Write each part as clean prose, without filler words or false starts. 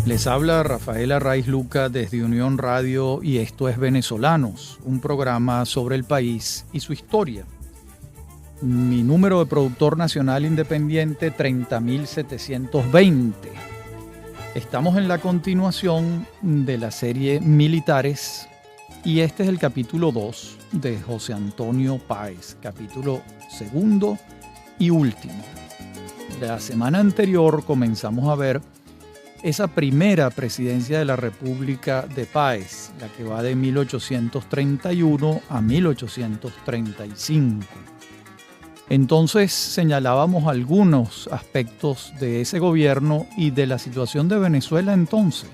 Les habla Rafael Arraiz Luca desde Unión Radio y esto es Venezolanos, un programa sobre el país y su historia. Mi número de productor nacional independiente 30.720. Estamos en la continuación de la serie Militares y este es el capítulo 2 de José Antonio Páez, capítulo segundo y último. La semana anterior comenzamos a ver esa primera presidencia de la República de Páez, la que va de 1831 a 1835. Entonces señalábamos algunos aspectos de ese gobierno y de la situación de Venezuela entonces.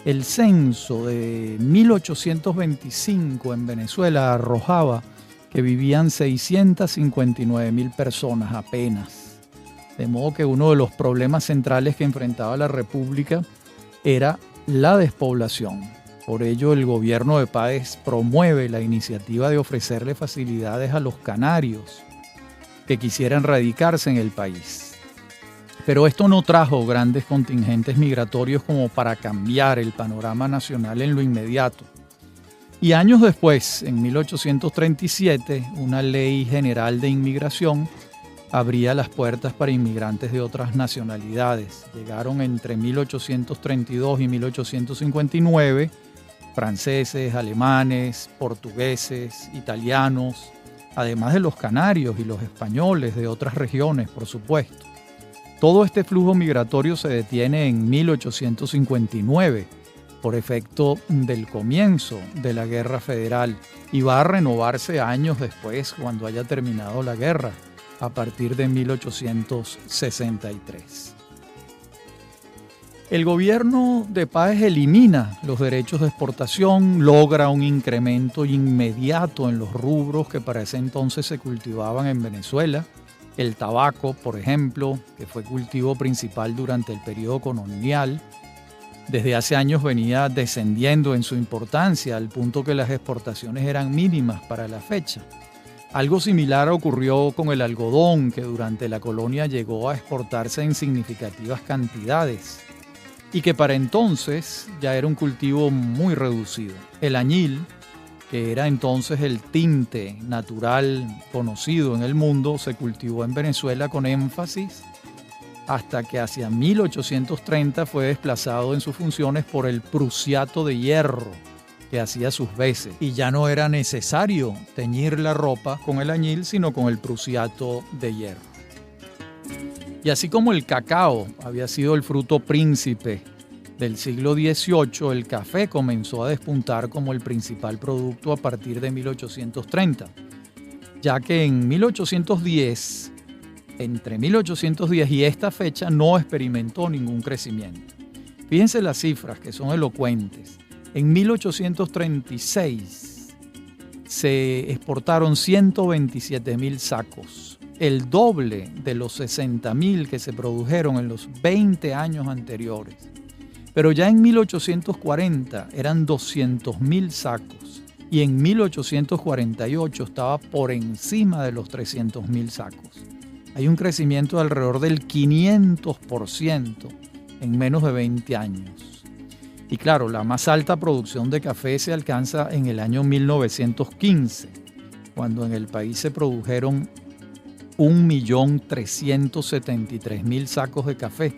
El censo de 1825 en Venezuela arrojaba que vivían 659.000 personas apenas. De modo que uno de los problemas centrales que enfrentaba la República era la despoblación. Por ello, el gobierno de Páez promueve la iniciativa de ofrecerle facilidades a los canarios que quisieran radicarse en el país. Pero esto no trajo grandes contingentes migratorios como para cambiar el panorama nacional en lo inmediato. Y años después, en 1837, una ley general de inmigración abría las puertas para inmigrantes de otras nacionalidades. Llegaron entre 1832 y 1859 franceses, alemanes, portugueses, italianos, además de los canarios y los españoles de otras regiones, por supuesto. Todo este flujo migratorio se detiene en 1859 por efecto del comienzo de la Guerra Federal y va a renovarse años después cuando haya terminado la guerra, a partir de 1863. El gobierno de Páez elimina los derechos de exportación, logra un incremento inmediato en los rubros que para ese entonces se cultivaban en Venezuela. El tabaco, por ejemplo, que fue cultivo principal durante el periodo colonial, desde hace años venía descendiendo en su importancia al punto que las exportaciones eran mínimas para la fecha. Algo similar ocurrió con el algodón, que durante la colonia llegó a exportarse en significativas cantidades y que para entonces ya era un cultivo muy reducido. El añil, que era entonces el tinte natural conocido en el mundo, se cultivó en Venezuela con énfasis hasta que hacia 1830 fue desplazado en sus funciones por el prusiato de hierro, que hacía sus veces, y ya no era necesario teñir la ropa con el añil, sino con el prusiato de hierro. Y así como el cacao había sido el fruto príncipe del siglo XVIII, el café comenzó a despuntar como el principal producto a partir de 1830, ya que en 1810, entre 1810 y esta fecha, no experimentó ningún crecimiento. Fíjense las cifras que son elocuentes. En 1836 se exportaron 127.000 sacos, el doble de los 60.000 que se produjeron en los 20 años anteriores. Pero ya en 1840 eran 200.000 sacos y en 1848 estaba por encima de los 300.000 sacos. Hay un crecimiento de alrededor del 500% en menos de 20 años. Y claro, la más alta producción de café se alcanza en el año 1915, cuando en el país se produjeron 1.373.000 sacos de café.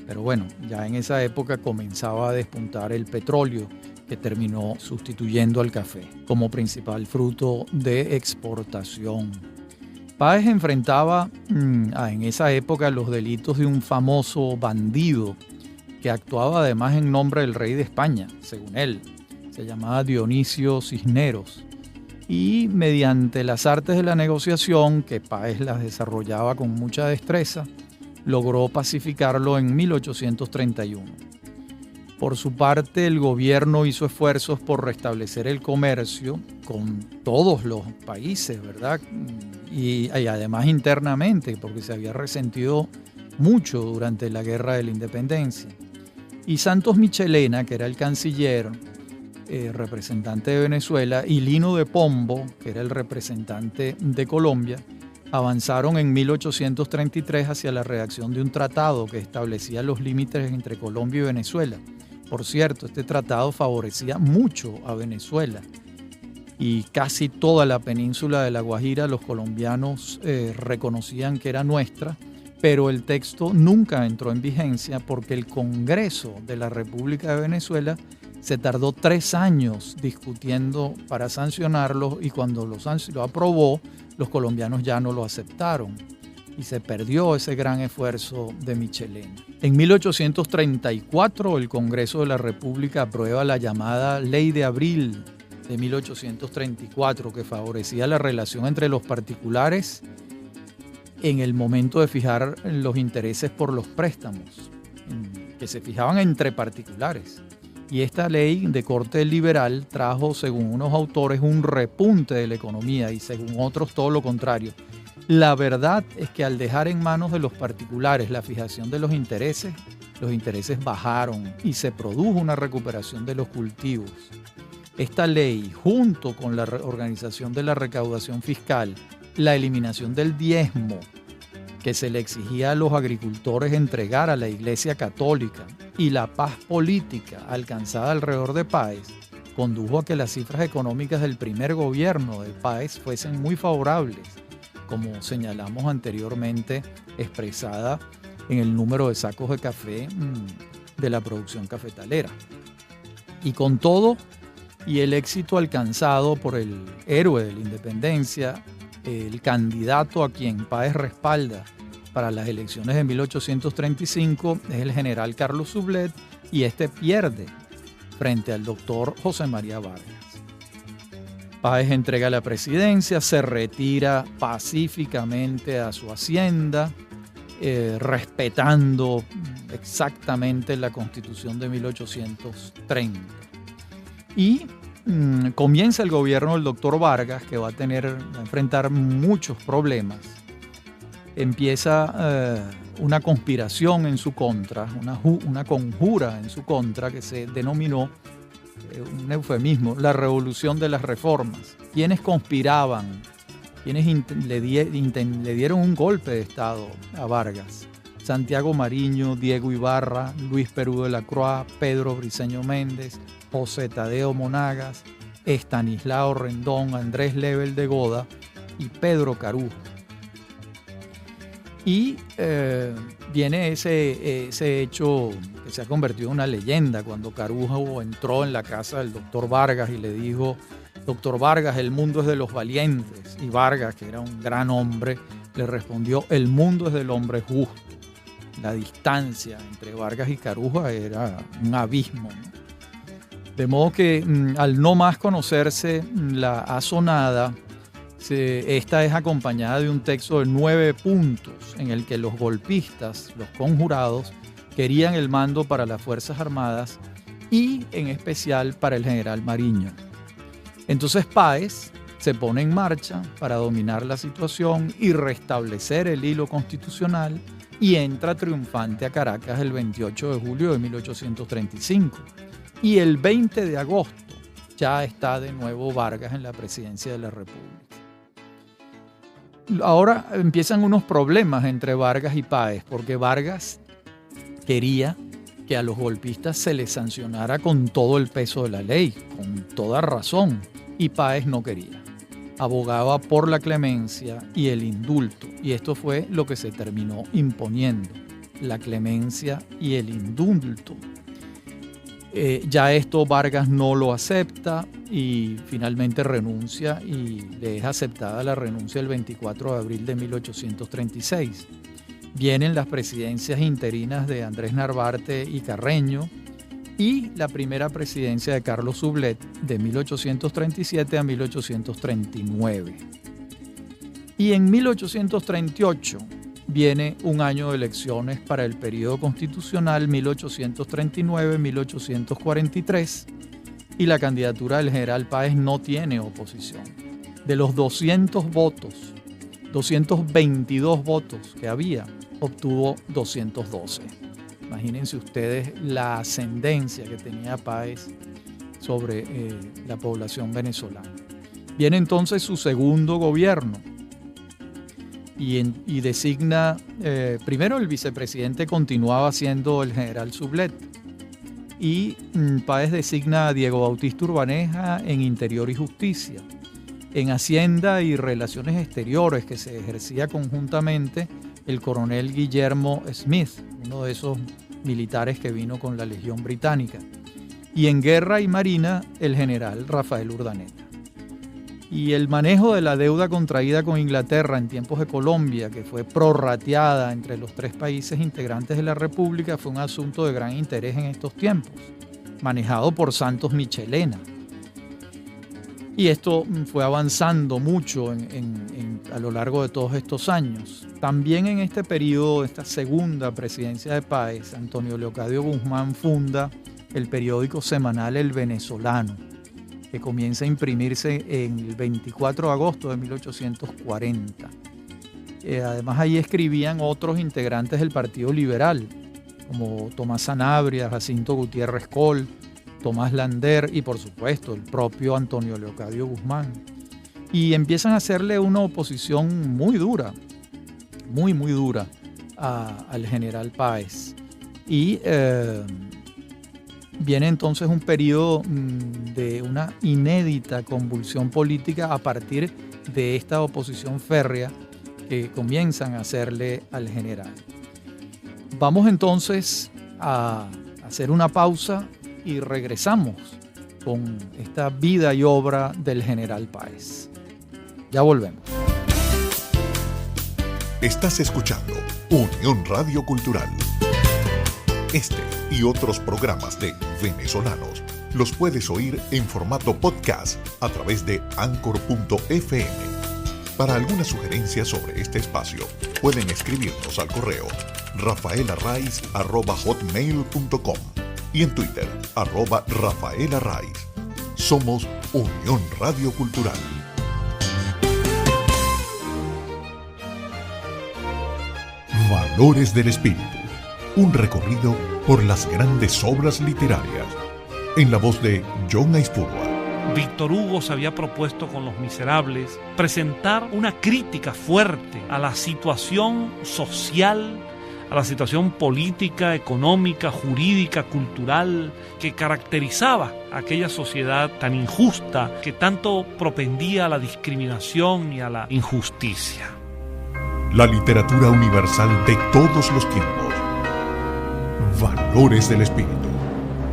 Pero bueno, ya en esa época comenzaba a despuntar el petróleo, que terminó sustituyendo al café como principal fruto de exportación. Páez enfrentaba en esa época los delitos de un famoso bandido que actuaba además en nombre del rey de España, según él. Se llamaba Dionisio Cisneros. Y mediante las artes de la negociación, que Páez las desarrollaba con mucha destreza, logró pacificarlo en 1831. Por su parte, el gobierno hizo esfuerzos por restablecer el comercio con todos los países, ¿verdad? Y además internamente, porque se había resentido mucho durante la Guerra de la Independencia. Y Santos Michelena, que era el canciller, representante de Venezuela, y Lino de Pombo, que era el representante de Colombia, avanzaron en 1833 hacia la redacción de un tratado que establecía los límites entre Colombia y Venezuela. Por cierto, este tratado favorecía mucho a Venezuela y casi toda la península de La Guajira los colombianos reconocían que era nuestra, pero el texto nunca entró en vigencia porque el Congreso de la República de Venezuela se tardó 3 años discutiendo para sancionarlo y cuando lo aprobó, los colombianos ya no lo aceptaron y se perdió ese gran esfuerzo de Michelena. En 1834 el Congreso de la República aprueba la llamada Ley de Abril de 1834 que favorecía la relación entre los particulares en el momento de fijar los intereses por los préstamos, que se fijaban entre particulares. Y esta ley de corte liberal trajo, según unos autores, un repunte de la economía y según otros todo lo contrario. La verdad es que al dejar en manos de los particulares la fijación de los intereses bajaron y se produjo una recuperación de los cultivos. Esta ley, junto con la organización de la recaudación fiscal, la eliminación del diezmo que se le exigía a los agricultores entregar a la Iglesia Católica y la paz política alcanzada alrededor de Páez, condujo a que las cifras económicas del primer gobierno de Páez fuesen muy favorables, como señalamos anteriormente, expresada en el número de sacos de café de la producción cafetalera. Y con todo, y el éxito alcanzado por el héroe de la independencia, el candidato a quien Páez respalda para las elecciones de 1835 es el general Carlos Sublet y este pierde frente al doctor José María Vargas. Páez entrega la presidencia, se retira pacíficamente a su hacienda, respetando exactamente la Constitución de 1830. Y comienza el gobierno del doctor Vargas, que va a enfrentar muchos problemas. Empieza una conspiración en su contra, una conjura en su contra que se denominó, un eufemismo, la revolución de las reformas. ¿Quiénes conspiraban? ¿Quiénes le dieron un golpe de Estado a Vargas? Santiago Mariño, Diego Ibarra, Luis Perú de la Croix, Pedro Briceño Méndez, José Tadeo Monagas, Estanislao Rendón, Andrés Lebel de Goda y Pedro Carujo. Y viene ese hecho que se ha convertido en una leyenda cuando Carujo entró en la casa del doctor Vargas y le dijo: doctor Vargas, el mundo es de los valientes. Y Vargas, que era un gran hombre, le respondió: el mundo es del hombre justo. La distancia entre Vargas y Carujo era un abismo, ¿no? De modo que al no más conocerse la asonada, esta es acompañada de un texto de 9 puntos en el que los golpistas, los conjurados, querían el mando para las Fuerzas Armadas y en especial para el general Mariño. Entonces Páez se pone en marcha para dominar la situación y restablecer el hilo constitucional y entra triunfante a Caracas el 28 de julio de 1835. Y el 20 de agosto ya está de nuevo Vargas en la presidencia de la República. Ahora empiezan unos problemas entre Vargas y Páez, porque Vargas quería que a los golpistas se les sancionara con todo el peso de la ley, con toda razón, y Páez no quería. Abogaba por la clemencia y el indulto, y esto fue lo que se terminó imponiendo, la clemencia y el indulto. Ya esto Vargas no lo acepta y finalmente renuncia y le es aceptada la renuncia el 24 de abril de 1836. Vienen las presidencias interinas de Andrés Narvarte y Carreño y la primera presidencia de Carlos Sublet de 1837 a 1839. Y en 1838 viene un año de elecciones para el periodo constitucional 1839-1843 y la candidatura del general Páez no tiene oposición. De los 200 votos, 222 votos que había, obtuvo 212. Imagínense ustedes la ascendencia que tenía Páez sobre la población venezolana. Viene entonces su segundo gobierno. y designa, primero el vicepresidente continuaba siendo el general Sublet, y Páez designa a Diego Bautista Urbaneja en Interior y Justicia. En Hacienda y Relaciones Exteriores, que se ejercía conjuntamente, el coronel Guillermo Smith, uno de esos militares que vino con la Legión Británica. Y en Guerra y Marina, el general Rafael Urdaneta. Y el manejo de la deuda contraída con Inglaterra en tiempos de Colombia, que fue prorrateada entre los 3 países integrantes de la República, fue un asunto de gran interés en estos tiempos, manejado por Santos Michelena. Y esto fue avanzando mucho a lo largo de todos estos años. También en este periodo, esta segunda presidencia de Páez, Antonio Leocadio Guzmán funda el periódico semanal El Venezolano, que comienza a imprimirse en el 24 de agosto de 1840. Además, ahí escribían otros integrantes del Partido Liberal, como Tomás Sanabria, Jacinto Gutiérrez Coll, Tomás Lander y, por supuesto, el propio Antonio Leocadio Guzmán. Y empiezan a hacerle una oposición muy dura, muy dura al general Páez. Y viene entonces un periodo de una inédita convulsión política a partir de esta oposición férrea que comienzan a hacerle al general. Vamos entonces a hacer una pausa y regresamos con esta vida y obra del general Páez. Ya volvemos. Estás escuchando Unión Radio Cultural. Este y otros programas de Venezolanos los puedes oír en formato podcast a través de Anchor.fm. Para alguna sugerencia sobre este espacio, pueden escribirnos al correo rafaelarraiz@hotmail.com y en Twitter @rafaelarraiz. Somos Unión Radio Cultural. Valores del Espíritu. Un recorrido por las grandes obras literarias. En la voz de John Aispurua. Víctor Hugo se había propuesto con Los Miserables presentar una crítica fuerte a la situación social, a la situación política, económica, jurídica, cultural que caracterizaba a aquella sociedad tan injusta que tanto propendía a la discriminación y a la injusticia. La literatura universal de todos los tiempos. Valores del Espíritu.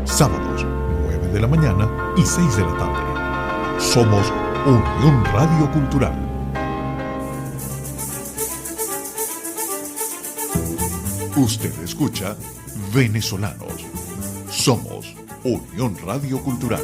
Sábados, 9 de la mañana y 6 de la tarde. Somos Unión Radio Cultural. Usted escucha Venezolanos. Somos Unión Radio Cultural.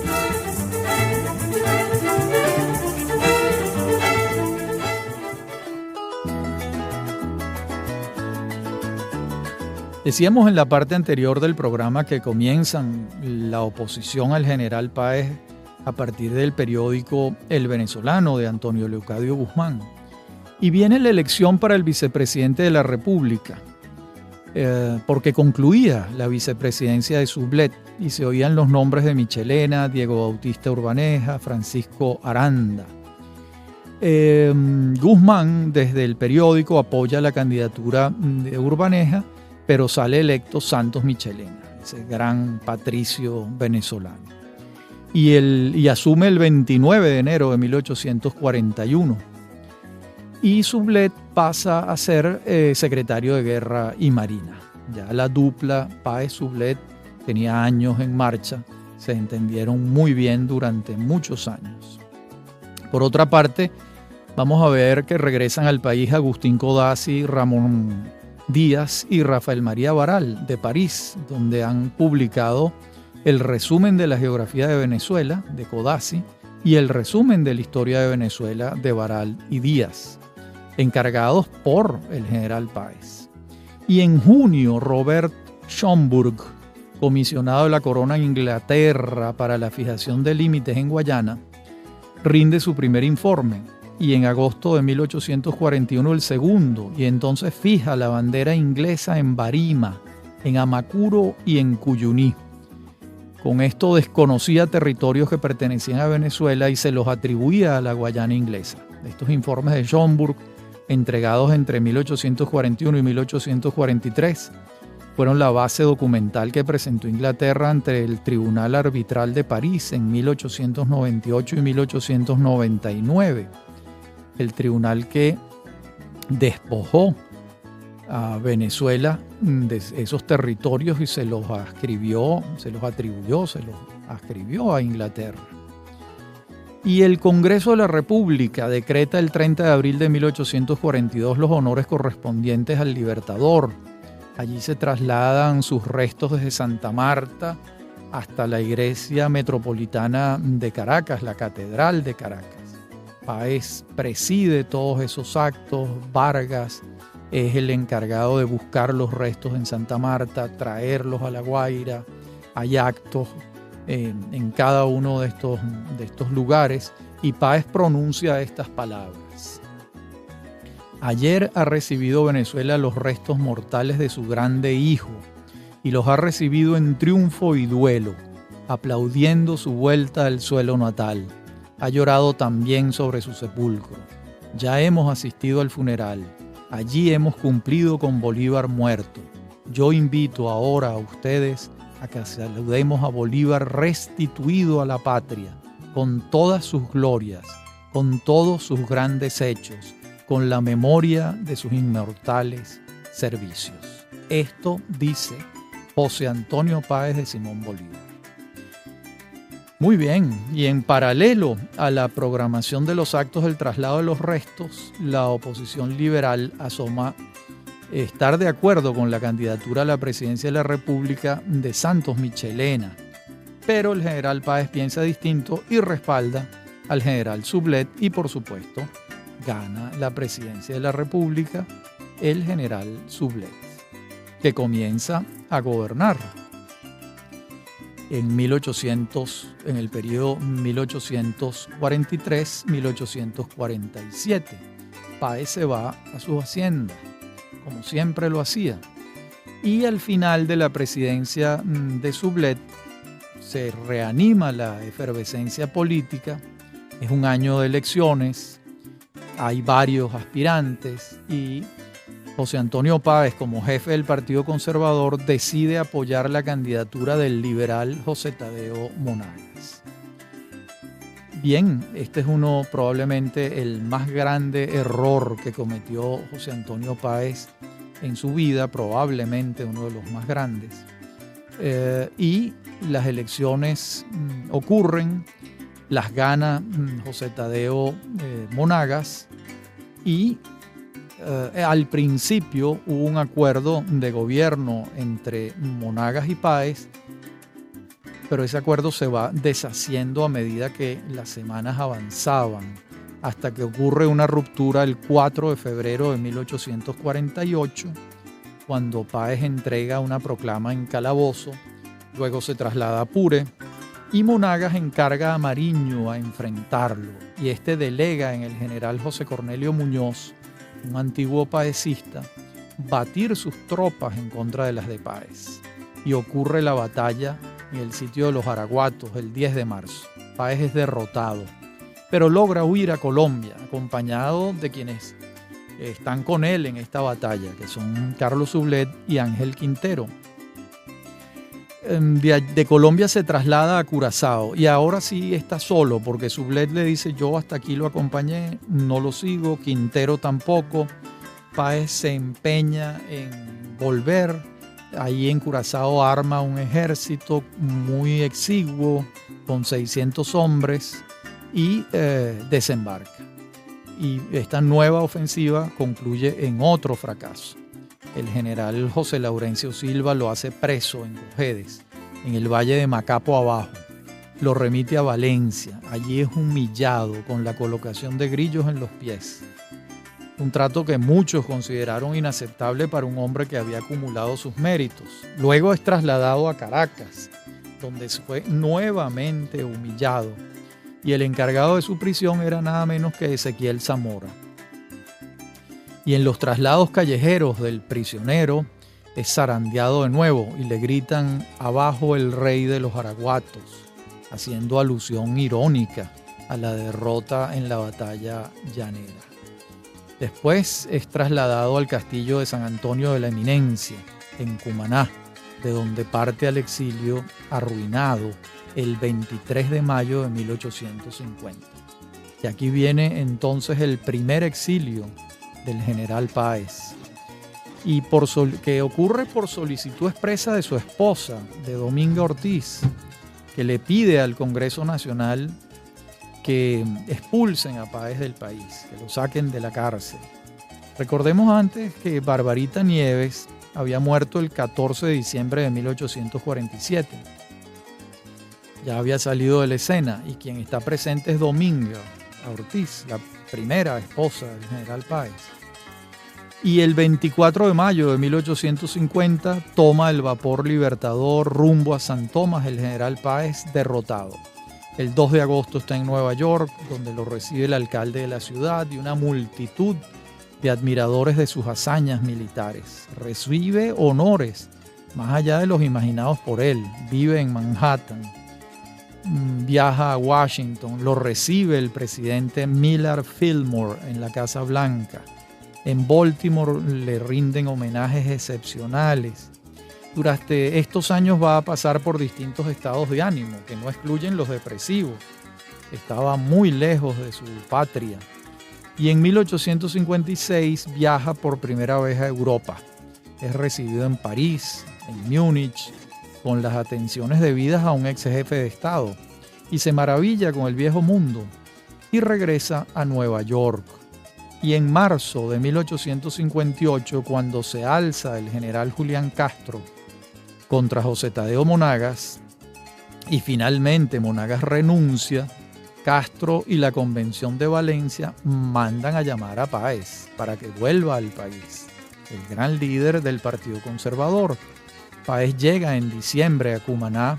Decíamos en la parte anterior del programa que comienzan la oposición al general Páez a partir del periódico El Venezolano de Antonio Leocadio Guzmán. Y viene la elección para el vicepresidente de la República, porque concluía la vicepresidencia de Sublet y se oían los nombres de Michelena, Diego Bautista Urbaneja, Francisco Aranda. Guzmán desde el periódico apoya la candidatura de Urbaneja, pero sale electo Santos Michelena, ese gran patricio venezolano. Y asume el 29 de enero de 1841. Y Sublet pasa a ser secretario de Guerra y Marina. Ya la dupla Páez-Sublet tenía años en marcha, se entendieron muy bien durante muchos años. Por otra parte, vamos a ver que regresan al país Agustín Codazzi, Ramón Díaz y Rafael María Baral de París, donde han publicado el resumen de la geografía de Venezuela de Codazzi y el resumen de la historia de Venezuela de Baral y Díaz, encargados por el general Páez. Y en junio, Robert Schomburg, comisionado de la corona en Inglaterra para la fijación de límites en Guayana, rinde su primer informe. Y en agosto de 1841 el segundo, y entonces fija la bandera inglesa en Barima, en Amacuro y en Cuyuní. Con esto desconocía territorios que pertenecían a Venezuela y se los atribuía a la Guayana inglesa. Estos informes de Schomburg entregados entre 1841 y 1843, fueron la base documental que presentó Inglaterra ante el Tribunal Arbitral de París en 1898 y 1899. El tribunal que despojó a Venezuela de esos territorios y se los ascribió a Inglaterra. Y el Congreso de la República decreta el 30 de abril de 1842 los honores correspondientes al Libertador. Allí se trasladan sus restos desde Santa Marta hasta la Iglesia Metropolitana de Caracas, la Catedral de Caracas. Páez preside todos esos actos, Vargas es el encargado de buscar los restos en Santa Marta, traerlos a La Guaira. Hay actos en cada uno de estos lugares y Páez pronuncia estas palabras. Ayer ha recibido Venezuela los restos mortales de su grande hijo y los ha recibido en triunfo y duelo, aplaudiendo su vuelta al suelo natal. Ha llorado también sobre su sepulcro. Ya hemos asistido al funeral. Allí hemos cumplido con Bolívar muerto. Yo invito ahora a ustedes a que saludemos a Bolívar restituido a la patria, con todas sus glorias, con todos sus grandes hechos, con la memoria de sus inmortales servicios. Esto dice José Antonio Páez de Simón Bolívar. Muy bien, y en paralelo a la programación de los actos del traslado de los restos, la oposición liberal asoma estar de acuerdo con la candidatura a la presidencia de la República de Santos Michelena, pero el general Páez piensa distinto y respalda al general Sublet y, por supuesto, gana la presidencia de la República el general Sublet, que comienza a gobernar. En el periodo 1843-1847. Páez se va a su hacienda, como siempre lo hacía. Y al final de la presidencia de Sublet se reanima la efervescencia política. Es un año de elecciones, hay varios aspirantes y José Antonio Páez, como jefe del Partido Conservador, decide apoyar la candidatura del liberal José Tadeo Monagas. Bien, este es probablemente el más grande error que cometió José Antonio Páez en su vida, probablemente uno de los más grandes. Y las elecciones ocurren, las gana José Tadeo Monagas y al principio hubo un acuerdo de gobierno entre Monagas y Páez, pero ese acuerdo se va deshaciendo a medida que las semanas avanzaban, hasta que ocurre una ruptura el 4 de febrero de 1848, cuando Páez entrega una proclama en Calabozo, luego se traslada a Apure, y Monagas encarga a Mariño a enfrentarlo, y este delega en el general José Cornelio Muñoz, un antiguo paecista, batir sus tropas en contra de las de Páez. Y ocurre la batalla en el sitio de los Araguatos el 10 de marzo. Páez es derrotado, pero logra huir a Colombia, acompañado de quienes están con él en esta batalla, que son Carlos Sublet y Ángel Quintero. De Colombia se traslada a Curazao y ahora sí está solo, porque Sublet le dice: yo hasta aquí lo acompañé, no lo sigo, Quintero tampoco. Páez se empeña en volver. Ahí en Curazao arma un ejército muy exiguo con 600 hombres y desembarca. Y esta nueva ofensiva concluye en otro fracaso. El general José Laurencio Silva lo hace preso en Cojedes, en el valle de Macapo abajo. Lo remite a Valencia. Allí es humillado con la colocación de grillos en los pies. Un trato que muchos consideraron inaceptable para un hombre que había acumulado sus méritos. Luego es trasladado a Caracas, donde fue nuevamente humillado. Y el encargado de su prisión era nada menos que Ezequiel Zamora. Y en los traslados callejeros del prisionero es zarandeado de nuevo y le gritan: abajo el rey de los Araguatos, haciendo alusión irónica a la derrota en la batalla llanera. Después es trasladado al castillo de San Antonio de la Eminencia, en Cumaná, de donde parte al exilio arruinado el 23 de mayo de 1850. Y aquí viene entonces el primer exilio del general Páez, y que ocurre por solicitud expresa de su esposa, de Dominga Ortiz, que le pide al Congreso Nacional que expulsen a Páez del país, que lo saquen de la cárcel. Recordemos antes que Barbarita Nieves había muerto el 14 de diciembre de 1847. Ya había salido de la escena y quien está presente es Dominga Ortiz, la primera esposa del general Páez. Y el 24 de mayo de 1850 toma el vapor Libertador rumbo a San Tomás el general Páez derrotado. El 2 de agosto está en Nueva York, donde lo recibe el alcalde de la ciudad y una multitud de admiradores de sus hazañas militares. Recibe honores más allá de los imaginados por él. Vive en Manhattan, viaja a Washington, lo recibe el presidente Millard Fillmore en la Casa Blanca. En Baltimore le rinden homenajes excepcionales. Durante estos años va a pasar por distintos estados de ánimo, que no excluyen los depresivos. Estaba muy lejos de su patria. Y en 1856 viaja por primera vez a Europa. Es recibido en París, en Múnich, con las atenciones debidas a un ex jefe de Estado, y se maravilla con el viejo mundo, y regresa a Nueva York. Y en marzo de 1858, cuando se alza el general Julián Castro contra José Tadeo Monagas, y finalmente Monagas renuncia, Castro y la Convención de Valencia mandan a llamar a Páez para que vuelva al país, el gran líder del Partido Conservador. Páez llega en diciembre a Cumaná,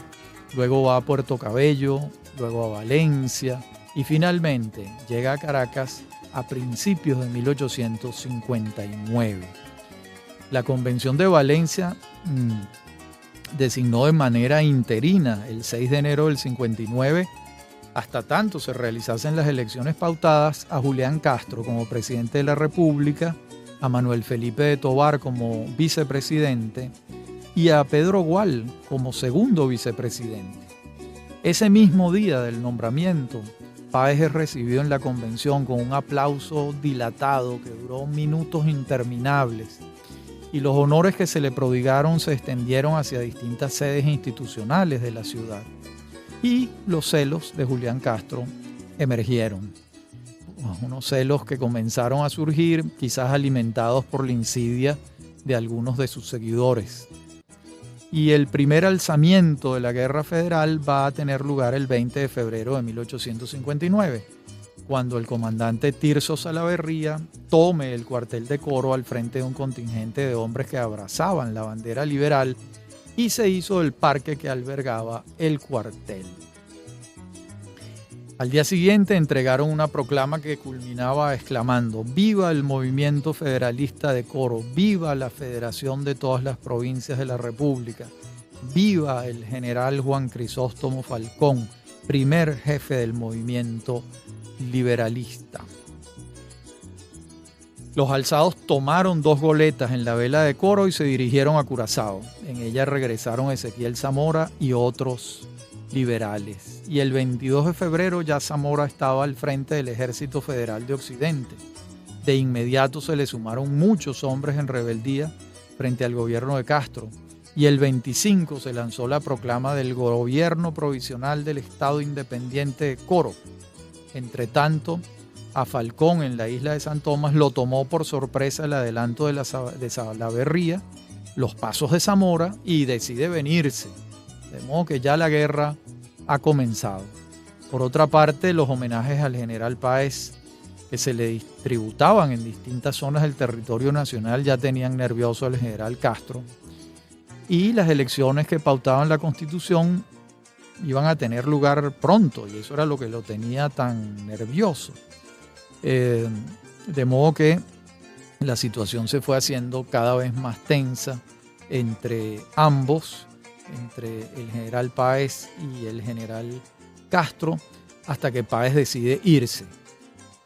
luego va a Puerto Cabello, luego a Valencia y finalmente llega a Caracas a principios de 1859. La Convención de Valencia designó de manera interina el 6 de enero del 59, hasta tanto se realizasen las elecciones pautadas, a Julián Castro como presidente de la República, a Manuel Felipe de Tovar como vicepresidente y a Pedro Gual como segundo vicepresidente. Ese mismo día del nombramiento, Páez es recibido en la convención con un aplauso dilatado que duró minutos interminables, y los honores que se le prodigaron se extendieron hacia distintas sedes institucionales de la ciudad. Y los celos de Julián Castro emergieron. Unos celos que comenzaron a surgir, quizás alimentados por la insidia de algunos de sus seguidores. Y el primer alzamiento de la Guerra Federal va a tener lugar el 20 de febrero de 1859, cuando el comandante Tirso Salaverría tome el cuartel de Coro al frente de un contingente de hombres que abrazaban la bandera liberal y se hizo el parque que albergaba el cuartel. Al día siguiente entregaron una proclama que culminaba exclamando: ¡Viva el movimiento federalista de Coro! ¡Viva la federación de todas las provincias de la República! ¡Viva el general Juan Crisóstomo Falcón, primer jefe del movimiento liberalista! Los alzados tomaron 2 goletas en la vela de Coro y se dirigieron a Curazao. En ella regresaron Ezequiel Zamora y otros liberales. Y el 22 de febrero ya Zamora estaba al frente del Ejército Federal de Occidente. De inmediato se le sumaron muchos hombres en rebeldía frente al gobierno de Castro. Y el 25 se lanzó la proclama del Gobierno Provisional del Estado Independiente de Coro. Entre tanto, a Falcón en la isla de San Tomás lo tomó por sorpresa el adelanto de Salaverría, los pasos de Zamora, y decide venirse. De modo que ya la guerra ha comenzado. Por otra parte, los homenajes al general Páez que se le tributaban en distintas zonas del territorio nacional ya tenían nervioso al general Castro, y las elecciones que pautaban la Constitución iban a tener lugar pronto, y eso era lo que lo tenía tan nervioso. De modo que la situación se fue haciendo cada vez más tensa entre ambos, entre el general Páez y el general Castro, hasta que Páez decide irse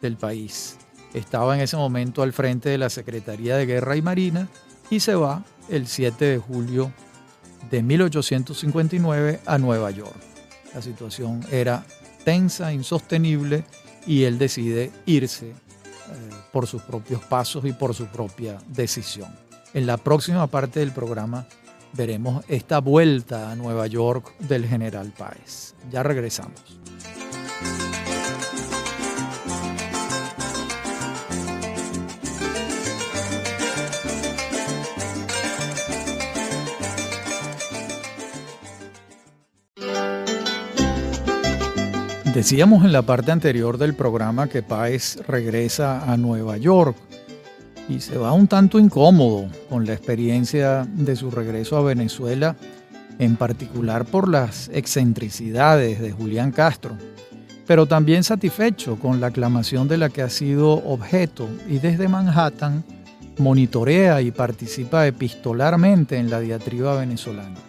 del país. estaba en ese momento al frente de la Secretaría de Guerra y Marina y se va el 7 de julio de 1859 a Nueva York. La situación era tensa, insostenible y él decide irse por sus propios pasos y por su propia decisión. En la próxima parte del programa veremos esta vuelta a Nueva York del general Páez. Ya regresamos. Decíamos en la parte anterior del programa que Páez regresa a Nueva York y se va un tanto incómodo con la experiencia de su regreso a Venezuela, en particular por las excentricidades de Julián Castro, pero también satisfecho con la aclamación de la que ha sido objeto y desde Manhattan monitorea y participa epistolarmente en la diatriba venezolana.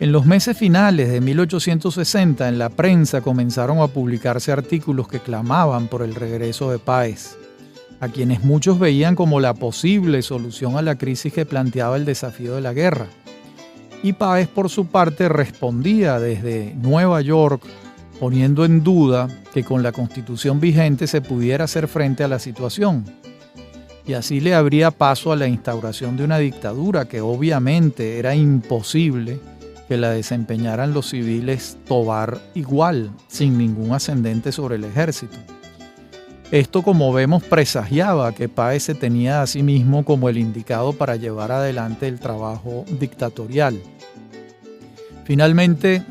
En los meses finales de 1860 en la prensa comenzaron a publicarse artículos que clamaban por el regreso de Páez, a quienes muchos veían como la posible solución a la crisis que planteaba el desafío de la guerra. Y Páez, por su parte, respondía desde Nueva York, poniendo en duda que con la Constitución vigente se pudiera hacer frente a la situación. Y así le abría paso a la instauración de una dictadura que obviamente era imposible que la desempeñaran los civiles Tovar igual, sin ningún ascendente sobre el ejército. Esto, como vemos, presagiaba que Páez se tenía a sí mismo como el indicado para llevar adelante el trabajo dictatorial. Finalmente,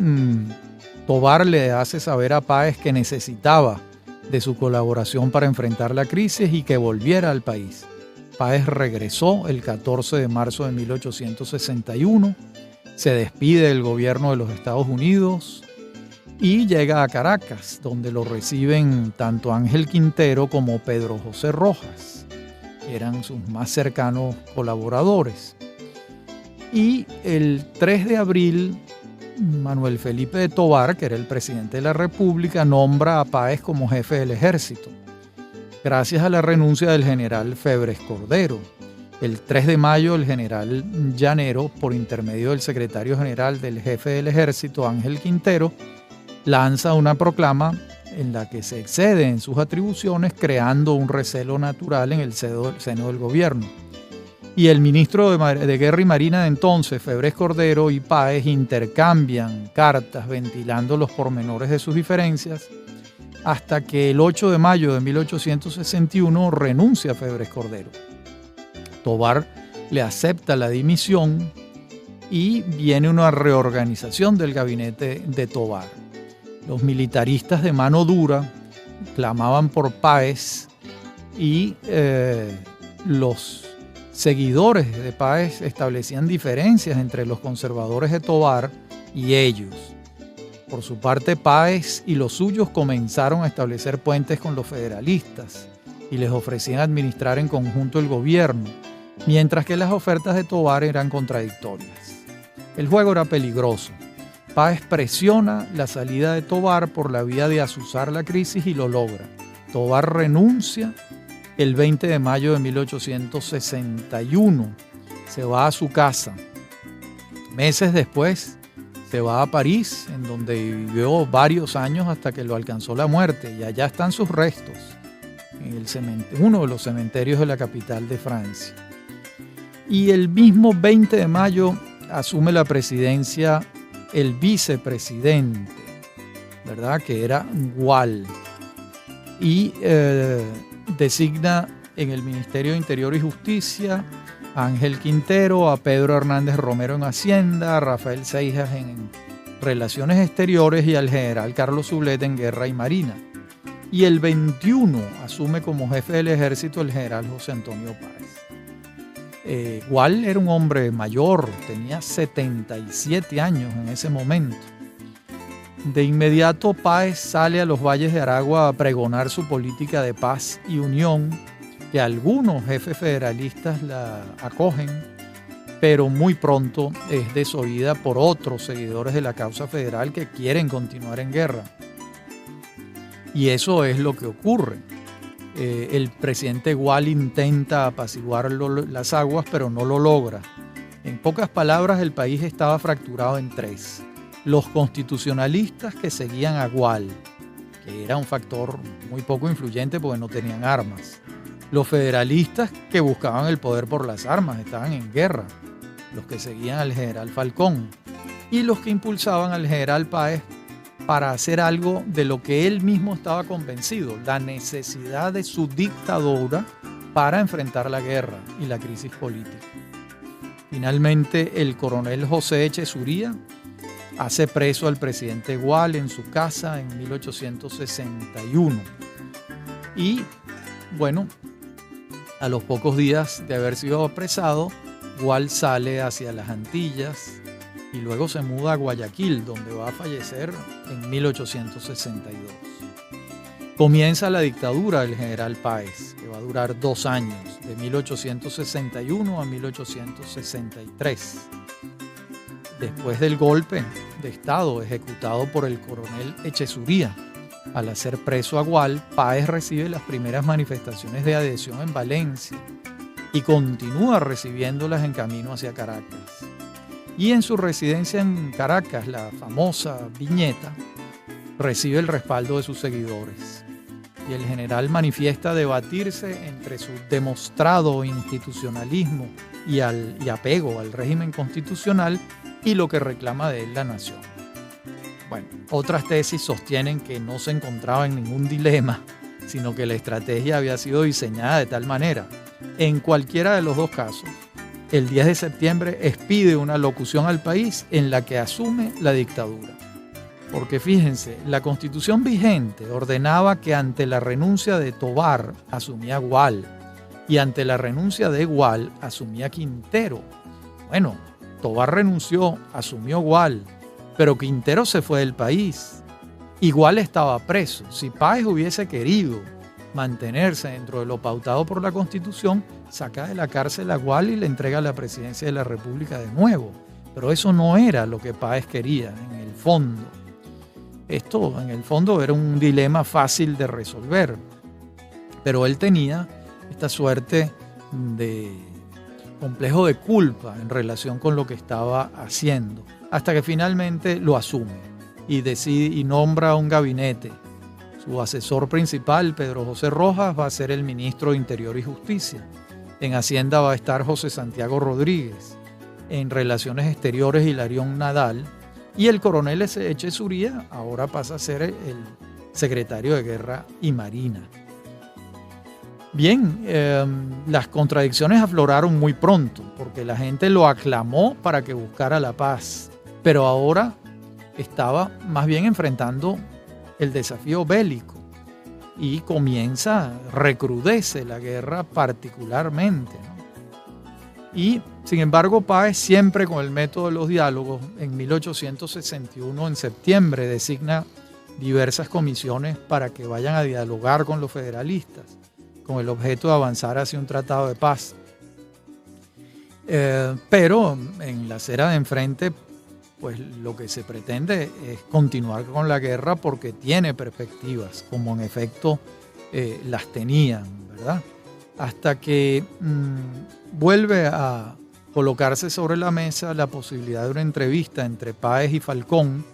Tovar le hace saber a Páez que necesitaba de su colaboración para enfrentar la crisis y que volviera al país. Páez regresó el 14 de marzo de 1861, se despide del gobierno de los Estados Unidos y llega a Caracas, donde lo reciben tanto Ángel Quintero como Pedro José Rojas, que eran sus más cercanos colaboradores. Y el 3 de abril, Manuel Felipe de Tovar, que era el presidente de la República, nombra a Páez como jefe del ejército, gracias a la renuncia del general Febres Cordero. El 3 de mayo, el general Llanero, por intermedio del secretario general del jefe del ejército, Ángel Quintero, lanza una proclama en la que se excede en sus atribuciones, creando un recelo natural en el seno del gobierno. Y el ministro de Guerra y Marina de entonces, Febres Cordero, y Páez intercambian cartas ventilando los pormenores de sus diferencias, hasta que el 8 de mayo de 1861 renuncia Febres Cordero. Tovar le acepta la dimisión y viene una reorganización del gabinete de Tovar. Los militaristas de mano dura clamaban por Páez y los seguidores de Páez establecían diferencias entre los conservadores de Tovar y ellos. Por su parte, Páez y los suyos comenzaron a establecer puentes con los federalistas y les ofrecían administrar en conjunto el gobierno, mientras que las ofertas de Tovar eran contradictorias. El juego era peligroso. Páez presiona la salida de Tovar por la vía de azuzar la crisis y lo logra. Tovar renuncia el 20 de mayo de 1861. Se va a su casa. Meses después se va a París, en donde vivió varios años hasta que lo alcanzó la muerte, y allá están sus restos, en uno de los cementerios de la capital de Francia. Y el mismo 20 de mayo asume la presidencia el vicepresidente, ¿verdad?, que era Gual, y designa en el Ministerio de Interior y Justicia a Ángel Quintero, a Pedro Hernández Romero en Hacienda, a Rafael Seijas en Relaciones Exteriores y al general Carlos Zulet en Guerra y Marina. Y el 21 asume como jefe del ejército el general José Antonio Páez. Gual era un hombre mayor, tenía 77 años en ese momento. De inmediato Páez sale a los valles de Aragua a pregonar su política de paz y unión, que algunos jefes federalistas la acogen, pero muy pronto es desoída por otros seguidores de la causa federal que quieren continuar en guerra. Y eso es lo que ocurre. El presidente Gual intenta apaciguar las aguas, pero no lo logra. En pocas palabras, el país estaba fracturado en tres. Los constitucionalistas que seguían a Gual, que era un factor muy poco influyente porque no tenían armas. Los federalistas que buscaban el poder por las armas, estaban en guerra. Los que seguían al general Falcón. Y los que impulsaban al general Páez para hacer algo de lo que él mismo estaba convencido, la necesidad de su dictadura para enfrentar la guerra y la crisis política. Finalmente, el coronel José Echezuría hace preso al presidente Gual en su casa en 1861. Y, bueno, a los pocos días de haber sido apresado, Gual sale hacia las Antillas y luego se muda a Guayaquil, donde va a fallecer en 1862. Comienza la dictadura del general Páez, que va a durar 2 años, de 1861 a 1863. Después del golpe de Estado ejecutado por el coronel Echezuría, al hacer preso a Gual, Páez recibe las primeras manifestaciones de adhesión en Valencia y continúa recibiéndolas en camino hacia Caracas. Y en su residencia en Caracas, la famosa Viñeta, recibe el respaldo de sus seguidores. Y el general manifiesta debatirse entre su demostrado institucionalismo y apego al régimen constitucional y lo que reclama de él la nación. Bueno, otras tesis sostienen que no se encontraba en ningún dilema, sino que la estrategia había sido diseñada de tal manera. En cualquiera de los dos casos, el 10 de septiembre expide una locución al país en la que asume la dictadura. Porque fíjense, la constitución vigente ordenaba que ante la renuncia de Tovar asumía Gual y ante la renuncia de Gual asumía Quintero. Bueno, Tovar renunció, asumió Gual, pero Quintero se fue del país. Y Gual estaba preso. Si Páez hubiese querido mantenerse dentro de lo pautado por la Constitución, saca de la cárcel a Gual y le entrega la presidencia de la República de nuevo. Pero eso no era lo que Páez quería en el fondo. Esto en el fondo era un dilema fácil de resolver, pero él tenía esta suerte de complejo de culpa en relación con lo que estaba haciendo, hasta que finalmente lo asume y decide y nombra un gabinete. Su asesor principal, Pedro José Rojas, va a ser el ministro de Interior y Justicia. En Hacienda va a estar José Santiago Rodríguez. En Relaciones Exteriores, Hilarión Nadal. Y el coronel Echezuría ahora pasa a ser el secretario de Guerra y Marina. Bien, las contradicciones afloraron muy pronto, porque la gente lo aclamó para que buscara la paz. Pero ahora estaba más bien enfrentando el desafío bélico y recrudece la guerra particularmente, ¿no? Y sin embargo Páez, siempre con el método de los diálogos, en 1861 en septiembre designa diversas comisiones para que vayan a dialogar con los federalistas con el objeto de avanzar hacia un tratado de paz. Pero en la acera de enfrente, pues lo que se pretende es continuar con la guerra porque tiene perspectivas, como en efecto las tenían, ¿verdad? Hasta que vuelve a colocarse sobre la mesa la posibilidad de una entrevista entre Páez y Falcón,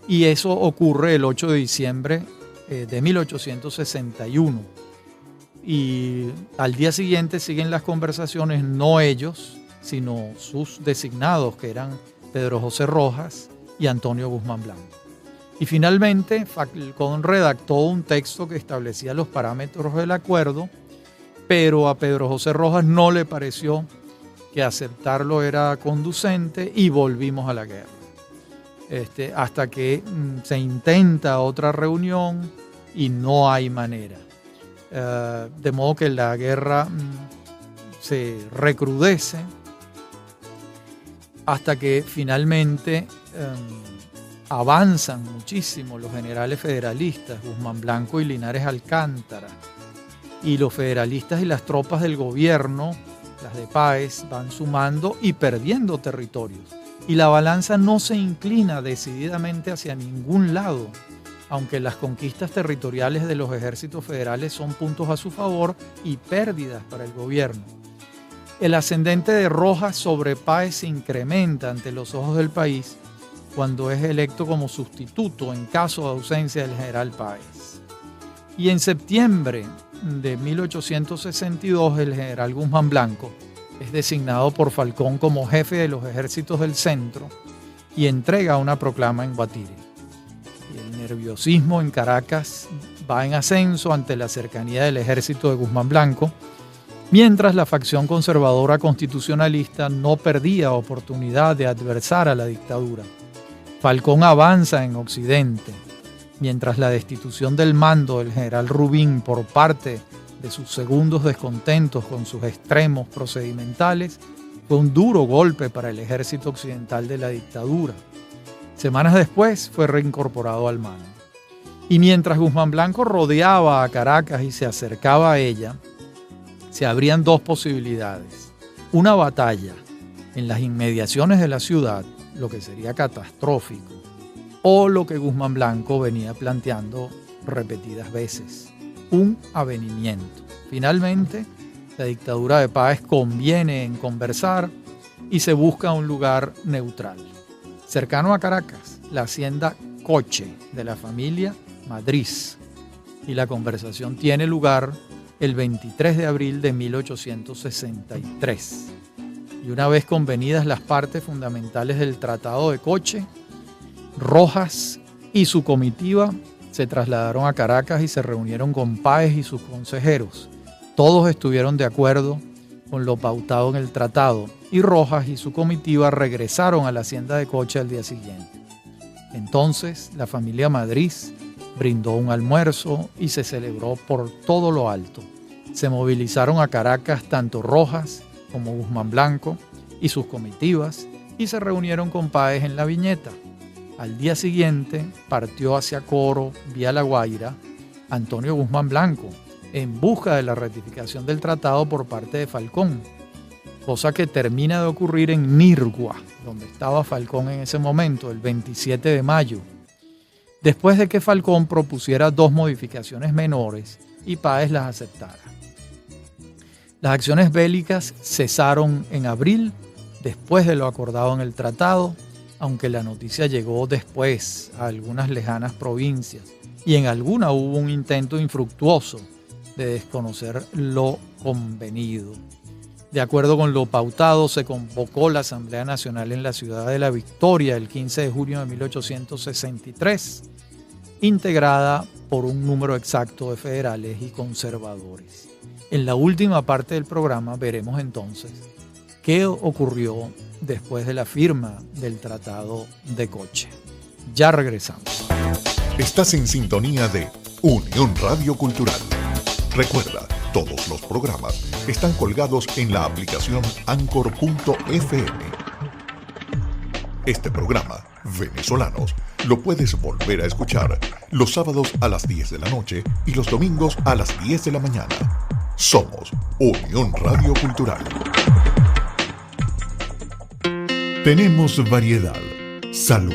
y eso ocurre el 8 de diciembre de 1861. Y al día siguiente siguen las conversaciones, no ellos, sino sus designados, que eran Pedro José Rojas y Antonio Guzmán Blanco. Y finalmente Falcón redactó un texto que establecía los parámetros del acuerdo, pero a Pedro José Rojas no le pareció que aceptarlo era conducente y volvimos a la guerra. Hasta que se intenta otra reunión y no hay manera. De modo que la guerra se recrudece hasta que finalmente avanzan muchísimo los generales federalistas, Guzmán Blanco y Linares Alcántara, y los federalistas y las tropas del gobierno, las de Páez, van sumando y perdiendo territorios. Y la balanza no se inclina decididamente hacia ningún lado. aunque las conquistas territoriales de los ejércitos federales son puntos a su favor y pérdidas para el gobierno. El ascendente de Rojas sobre Páez se incrementa ante los ojos del país cuando es electo como sustituto en caso de ausencia del general Páez. Y en septiembre de 1862 el general Guzmán Blanco es designado por Falcón como jefe de los ejércitos del centro y entrega una proclama en Guatire. Y el nerviosismo en Caracas va en ascenso ante la cercanía del ejército de Guzmán Blanco, mientras la facción conservadora constitucionalista no perdía oportunidad de adversar a la dictadura. Falcón avanza en Occidente, mientras la destitución del mando del general Rubín por parte de sus segundos descontentos con sus extremos procedimentales fue un duro golpe para el ejército occidental de la dictadura. Semanas después fue reincorporado al mando. Y mientras Guzmán Blanco rodeaba a Caracas y se acercaba a ella, se abrían dos posibilidades. Una batalla en las inmediaciones de la ciudad, lo que sería catastrófico, o lo que Guzmán Blanco venía planteando repetidas veces, un avenimiento. Finalmente, la dictadura de Páez conviene en conversar y se busca un lugar neutral. Cercano a Caracas, la hacienda Coche de la familia Madrid. Y la conversación tiene lugar el 23 de abril de 1863. Y una vez convenidas las partes fundamentales del Tratado de Coche, Rojas y su comitiva se trasladaron a Caracas y se reunieron con Páez y sus consejeros. Todos estuvieron de acuerdo con lo pautado en el tratado y Rojas y su comitiva regresaron a la hacienda de Coche al día siguiente. Entonces la familia Madrid brindó un almuerzo y se celebró por todo lo alto. Se movilizaron a Caracas tanto Rojas como Guzmán Blanco y sus comitivas y se reunieron con Páez en La Viñeta. Al día siguiente partió hacia Coro, vía La Guaira, Antonio Guzmán Blanco, en busca de la ratificación del tratado por parte de Falcón, cosa que termina de ocurrir en Nirgua, donde estaba Falcón en ese momento, el 27 de mayo, después de que Falcón propusiera dos modificaciones menores y Páez las aceptara. Las acciones bélicas cesaron en abril, después de lo acordado en el tratado, aunque la noticia llegó después a algunas lejanas provincias y en alguna hubo un intento infructuoso de desconocer lo convenido. De acuerdo con lo pautado, se convocó la Asamblea Nacional en la ciudad de La Victoria el 15 de junio de 1863, integrada por un número exacto de federales y conservadores. En la última parte del programa veremos entonces qué ocurrió después de la firma del Tratado de Coche. Ya regresamos. Estás en sintonía de Unión Radio Cultural. Recuerda, todos los programas están colgados en la aplicación Anchor.fm. Este programa, Venezolanos, lo puedes volver a escuchar los sábados a las 10 de la noche y los domingos a las 10 de la mañana. Somos Unión Radio Cultural. Tenemos variedad, salud,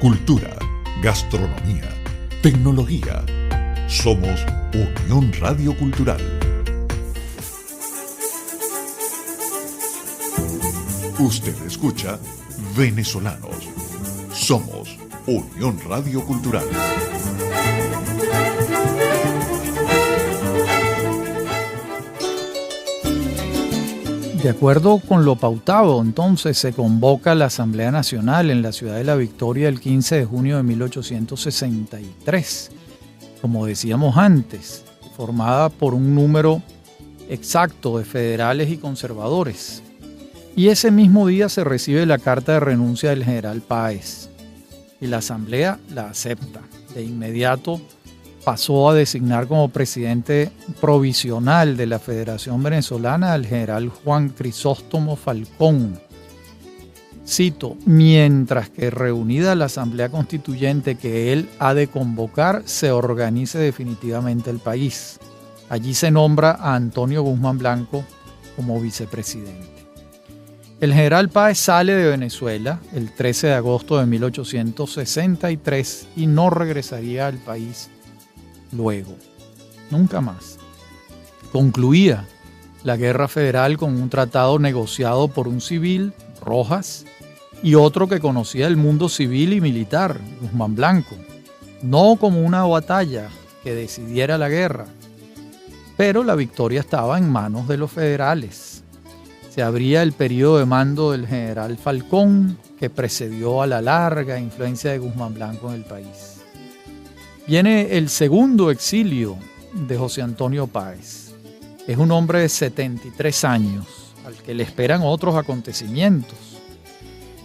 cultura, gastronomía, tecnología. Somos Unión Radio Cultural. Usted escucha Venezolanos. Somos Unión Radio Cultural. De acuerdo con lo pautado, entonces se convoca la Asamblea Nacional en la ciudad de La Victoria el 15 de junio de 1863, como decíamos antes, formada por un número exacto de federales y conservadores. Y ese mismo día se recibe la carta de renuncia del general Páez y la Asamblea la acepta. De inmediato pasó a designar como presidente provisional de la Federación Venezolana al general Juan Crisóstomo Falcón. Cito, mientras que reunida la Asamblea Constituyente que él ha de convocar, se organice definitivamente el país. Allí se nombra a Antonio Guzmán Blanco como vicepresidente. El general Páez sale de Venezuela el 13 de agosto de 1863 y no regresaría al país luego, nunca más. Concluía la guerra federal con un tratado negociado por un civil, Rojas, y otro que conocía el mundo civil y militar, Guzmán Blanco, no como una batalla que decidiera la guerra, pero la victoria estaba en manos de los federales. Se abría el periodo de mando del general Falcón, que precedió a la larga influencia de Guzmán Blanco en el país. Viene el segundo exilio de José Antonio Páez. Es un hombre de 73 años, al que le esperan otros acontecimientos.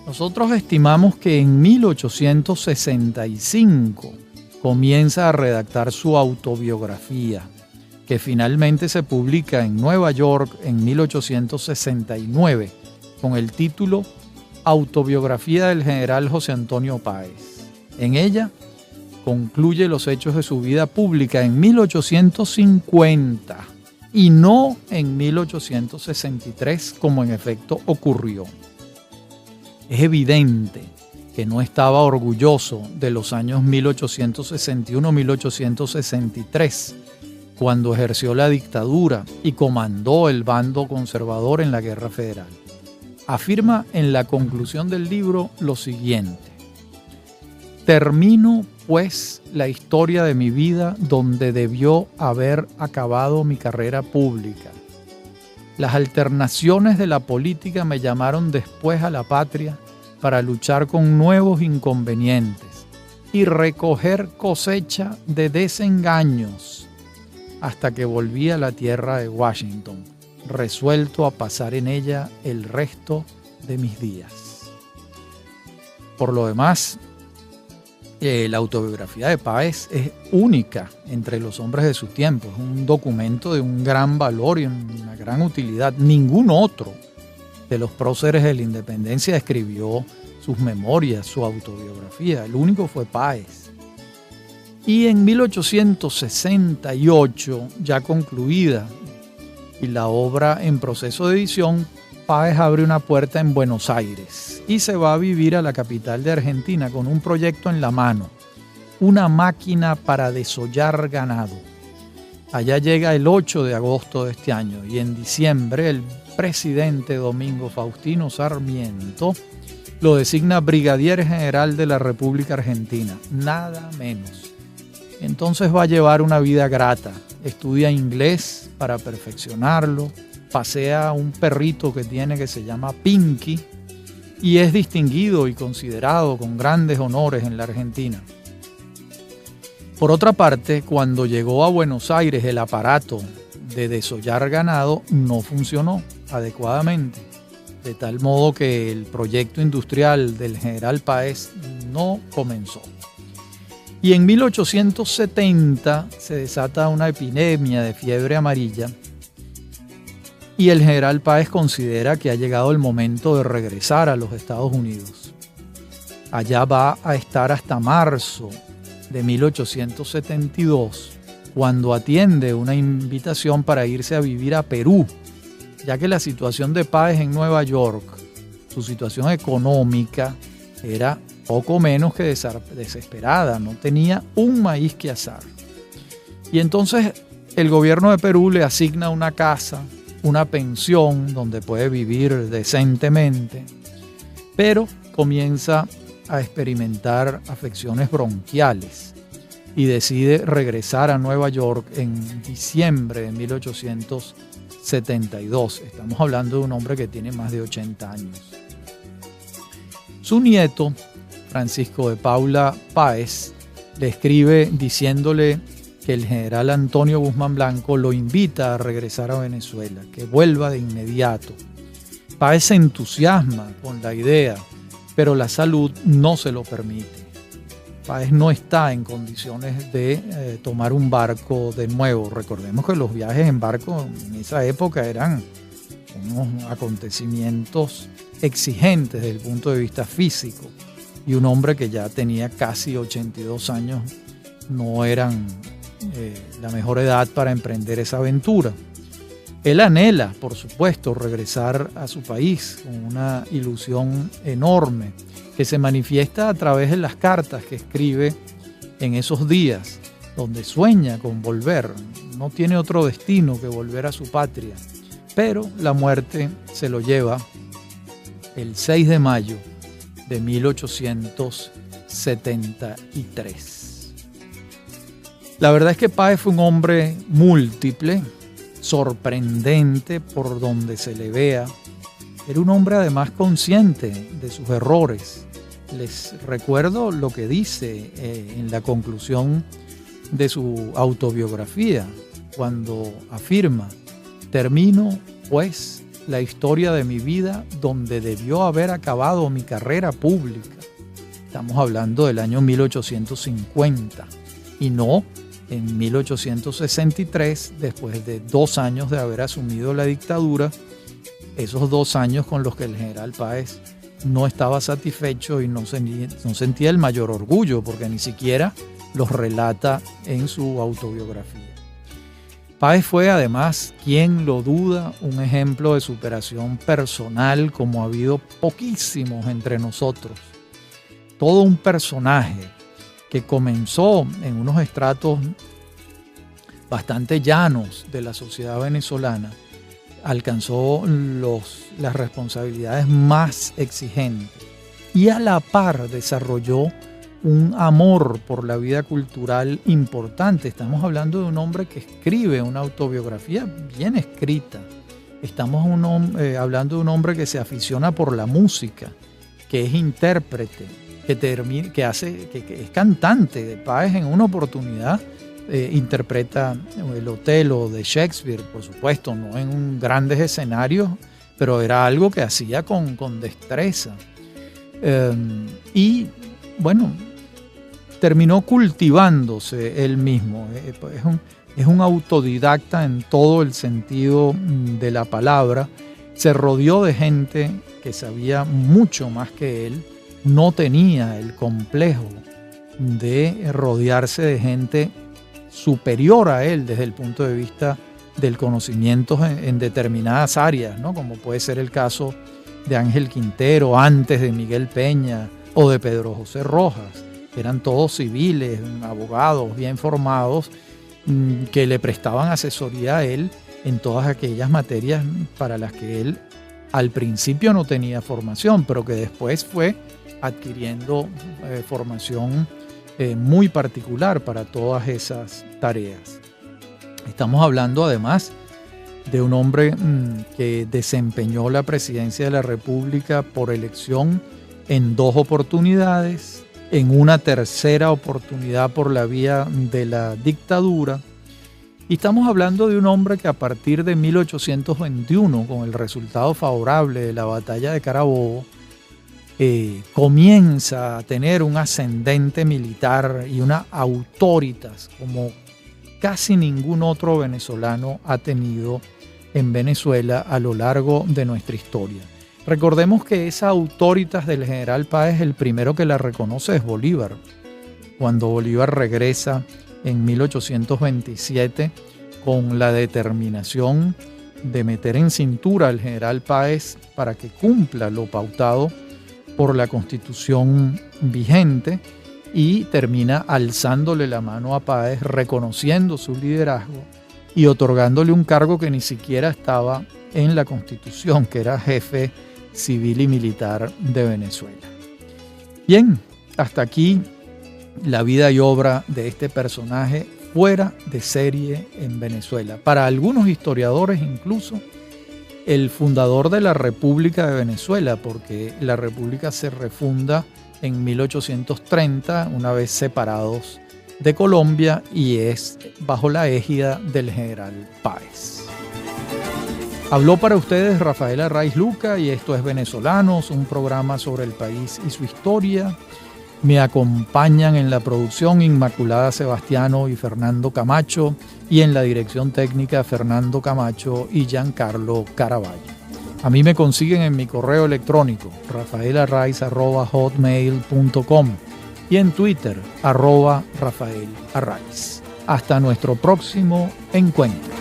Nosotros estimamos que en 1865 comienza a redactar su autobiografía, que finalmente se publica en Nueva York en 1869 con el título Autobiografía del general José Antonio Páez. En ella concluye los hechos de su vida pública en 1850 y no en 1863 como en efecto ocurrió. Es evidente que no estaba orgulloso de los años 1861-1863, cuando ejerció la dictadura y comandó el bando conservador en la Guerra Federal. Afirma en la conclusión del libro lo siguiente: termino, pues, la historia de mi vida donde debió haber acabado mi carrera pública. Las alternaciones de la política me llamaron después a la patria para luchar con nuevos inconvenientes y recoger cosecha de desengaños, hasta que volví a la tierra de Washington, resuelto a pasar en ella el resto de mis días. Por lo demás, la autobiografía de Páez es única entre los hombres de su tiempo. Es un documento de un gran valor y una gran utilidad. Ningún otro de los próceres de la independencia escribió sus memorias, su autobiografía. El único fue Páez. Y en 1868, ya concluida y la obra en proceso de edición, Páez abre una puerta en Buenos Aires y se va a vivir a la capital de Argentina con un proyecto en la mano, una máquina para desollar ganado. Allá llega el 8 de agosto de este año y en diciembre el presidente Domingo Faustino Sarmiento lo designa brigadier general de la República Argentina, nada menos. Entonces va a llevar una vida grata, estudia inglés para perfeccionarlo, pasea un perrito que tiene que se llama Pinky y es distinguido y considerado con grandes honores en la Argentina. Por otra parte, cuando llegó a Buenos Aires el aparato de desollar ganado no funcionó adecuadamente, de tal modo que el proyecto industrial del general Páez no comenzó. Y en 1870 se desata una epidemia de fiebre amarilla y el general Páez considera que ha llegado el momento de regresar a los Estados Unidos. Allá va a estar hasta marzo de 1872, cuando atiende una invitación para irse a vivir a Perú, ya que la situación de Páez en Nueva York, su situación económica, era poco menos que desesperada, no tenía un maíz que asar. Y entonces el gobierno de Perú le asigna una casa, una pensión donde puede vivir decentemente, pero comienza a experimentar afecciones bronquiales y decide regresar a Nueva York en diciembre de 1872. Estamos hablando de un hombre que tiene más de 80 años. Su nieto, Francisco de Paula Páez, le escribe diciéndole que el general Antonio Guzmán Blanco lo invita a regresar a Venezuela, que vuelva de inmediato. Páez se entusiasma con la idea, pero la salud no se lo permite. Páez no está en condiciones de tomar un barco de nuevo. Recordemos que los viajes en barco en esa época eran unos acontecimientos exigentes desde el punto de vista físico, y un hombre que ya tenía casi 82 años no eran la mejor edad para emprender esa aventura. Él anhela, por supuesto, regresar a su país con una ilusión enorme que se manifiesta a través de las cartas que escribe en esos días, donde sueña con volver. No tiene otro destino que volver a su patria, pero la muerte se lo lleva el 6 de mayo de 1873. La verdad es que Páez fue un hombre múltiple, sorprendente por donde se le vea. Era un hombre además consciente de sus errores. Les recuerdo lo que dice en la conclusión de su autobiografía, cuando afirma: termino pues la historia de mi vida donde debió haber acabado mi carrera pública. Estamos hablando del año 1850 y no en 1863, después de 2 años de haber asumido la dictadura, esos 2 años con los que el general Páez no estaba satisfecho y no sentía el mayor orgullo, porque ni siquiera los relata en su autobiografía. Páez fue además, quien lo duda, un ejemplo de superación personal como ha habido poquísimos entre nosotros. Todo un personaje que comenzó en unos estratos bastante llanos de la sociedad venezolana, alcanzó las responsabilidades más exigentes y a la par desarrolló un amor por la vida cultural importante. Estamos hablando de un hombre que escribe una autobiografía bien escrita. Estamos hablando de un hombre que se aficiona por la música, que es intérprete, que es cantante. Páez en una oportunidad interpreta el Otelo de Shakespeare, por supuesto, no en grandes escenarios, pero era algo que hacía con destreza. Y bueno, terminó cultivándose él mismo. Es un autodidacta en todo el sentido de la palabra. Se rodeó de gente que sabía mucho más que él. No tenía el complejo de rodearse de gente superior a él desde el punto de vista del conocimiento en determinadas áreas, ¿no? Como puede ser el caso de Ángel Quintero, antes de Miguel Peña, o de Pedro José Rojas. Eran todos civiles, abogados bien formados, que le prestaban asesoría a él en todas aquellas materias para las que él al principio no tenía formación, pero que después fue adquiriendo formación muy particular para todas esas tareas. Estamos hablando además de un hombre que desempeñó la presidencia de la República por elección en 2 oportunidades, en una tercera oportunidad por la vía de la dictadura. Y estamos hablando de un hombre que a partir de 1821, con el resultado favorable de la batalla de Carabobo, comienza a tener un ascendente militar y una autoritas como casi ningún otro venezolano ha tenido en Venezuela a lo largo de nuestra historia. Recordemos que esa autoritas del general Páez, el primero que la reconoce es Bolívar. Cuando Bolívar regresa en 1827 con la determinación de meter en cintura al general Páez para que cumpla lo pautado por la Constitución vigente, y termina alzándole la mano a Páez, reconociendo su liderazgo y otorgándole un cargo que ni siquiera estaba en la Constitución, que era jefe civil y militar de Venezuela. Bien, hasta aquí la vida y obra de este personaje fuera de serie en Venezuela. Para algunos historiadores incluso el fundador de la República de Venezuela, porque la República se refunda en 1830, una vez separados de Colombia, y es bajo la égida del general Páez. Habló para ustedes Rafael Arraiz Luca y esto es Venezolanos, un programa sobre el país y su historia. Me acompañan en la producción Inmaculada Sebastiano y Fernando Camacho, y en la dirección técnica Fernando Camacho y Giancarlo Caraballo. A mí me consiguen en mi correo electrónico rafaelarraiz@hotmail.com y en Twitter @rafaelarraiz. Hasta nuestro próximo encuentro.